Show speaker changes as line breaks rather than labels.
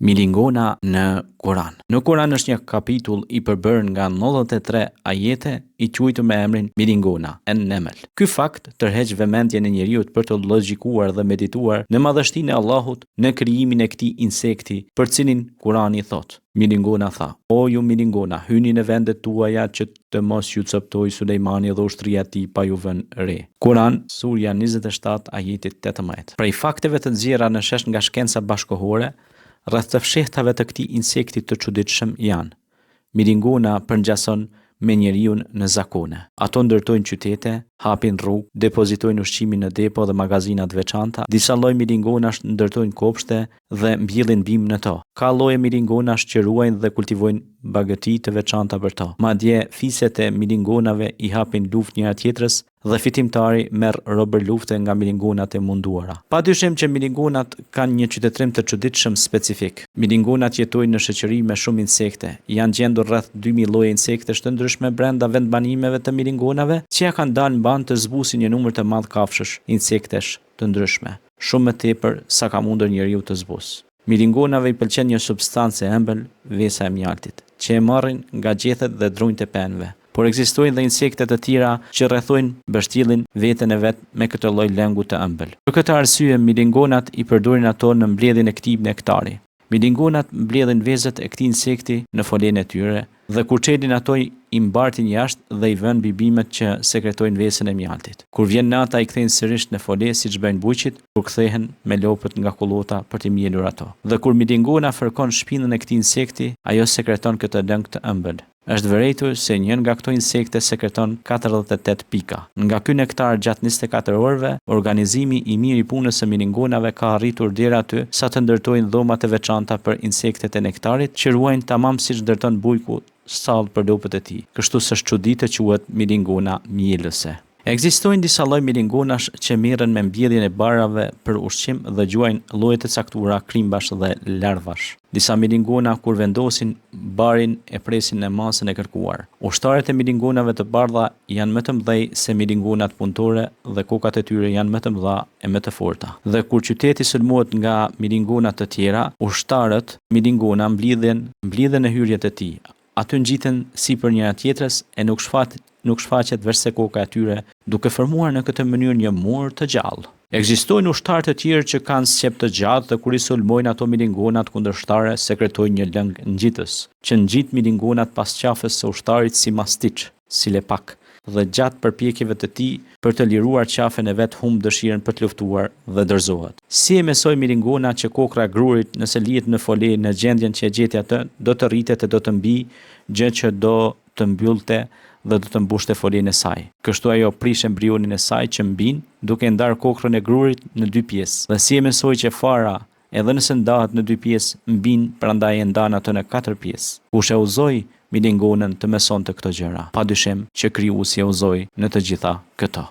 Milingona në Kur'an. Në Kur'an është një kapitull i përbërë nga 93 ajete i quajtur me emrin Milingona, en-Neml. Ky fakt tërheq vëmendjen e njeriut për të logjikuar dhe medituar në madhështinë e Allahut në krijimin e këtij insekti, për cilin Kur'ani thotë: Milingona tha: O ju milingona, hyni në vendet tuaja që të mos ju coptoj Sulejmani dhe ushtria e tij pa ju vënë re. Kur'an, surja 27, ajeti 18. Prej fakteve të nxjerra në shesh nga shkenca bashkohore rreth të fshehtave të këtij insekti të çuditshëm janë: milingona përngjason me njeriu në zakone. Ato ndërtojnë qytete, hapin rrugë, depozitojnë ushqimin në depo dhe magazina të veçanta. Disa lloj milingonash ndërtojnë kopshte dhe mbjellin bimë në to. Ka lloje milingonash që ruajnë dhe kultivojnë bagëti të veçanta për to. Madje fiset e milingonave i hapin luftë njëra tjetrës dhe fitimtari merr robër lufte nga milingonat e munduara. Padyshim që milingonat kanë një qytetërim të çuditshëm specifik. Milingonat jetojnë në shoqëri me shumë insekte. Janë gjendur rreth 2000 lloje insektesh të ndryshme brenda vendbanimeve të milingonave, që ja kanë dalë në banë të zbusin një numër të madh kafshësh, insektesh të ndryshme, shumë më tepër sa ka mundur njeriu të zbusë. Milingonave i pëlqen një substancë e ëmbël, vesa e mjaltit, që e marrin nga gjethet dhe drunjt e penëve. Por ekzistojnë dhe insekte të tjera që rrethojnë mbështjellin veten e vet me këtë lloj lëngu të ëmbël. Për këtë arsye milingonat i përdorin ato në mbledhjen e këtij nektari. Milingonat mbledhin vezët e këtij insekti në folenë e tyre dhe kur çelin ato i mbartin jashtë dhe i vënë bibimet që sekretojnë vesën e mjaltit. Kur vjen nata i kthejnë sërish në fole siç bëjnë buqit, kur kthehen me lopët nga kullota për të mjelur ato. Dhe kur milingona fërkon shpinën e këtij insekti, ajo sekreton këtë lëng të ëmbël. Është vërejtur se një nga këto insekte sekreton 48 pika. Nga ky nektar gjatë 24 orëve, organizimi i mirë i punës së milingonave ka arritur deri aty sa të ndërtojnë dhomat e veçanta për insektet e nektarit, që ruajnë tamam siç ndërton bujku stall për lopët e tij. Kështu s'është çudi të quhet milingona mielëse. Ekzistojnë disa lloj milingonash që merren me mbjelljen e barave për ushqim dhe gjuajnë lloje të caktuara krimbash dhe larvash. Disa milingona kur vendosin barin e presin në masën e kërkuar. Ushtarët e milingonave të bardha janë më të mëdhej se milingonat punëtore dhe kokat e tyre janë më të mëdha e më të forta. Dhe kur qyteti sulmohet nga milingona të tjera, ushtarët milingona mblidhen në hyrjet e tij. Aty ngjiten sipër njëra tjetrës e nuk shfaqet veç se koka e tyre, duke formuar në këtë mënyrë një mur të gjallë. Ekzistojnë ushtarë të tjerë që kanë sjep të gjatë dhe kur i sulmojnë ato milingonat kundërshtare sekretojnë një lëng ngjitës, që ngjit milingonat pas qafës së ushtarit si mastiç, si lepak, dhe gjatë përpjekjeve të tij për të liruar qafën e vet humb dëshirën për të luftuar dhe dorëzohet. Si e mësoi milingona që kokra e grurit nëse lihet në fole në gjendjen që e gjeti atë, do të rritet e do të mbi, gjë që do të mbyllte dhe do të mbushte folenë e saj. Kështu ajo prish embrionin e saj që mbin, duke ndarë kokrën e grurit në 2 pjesë. Dhe si e mësoi që fara, edhe nëse ndahet në 2 pjesë, mbin, prandaj e ndan atë në 4 pjesë. Kush e uzoi milingonën të mësonte këto gjëra? Padyshim që Krijuesi e uzoi në të gjitha këto.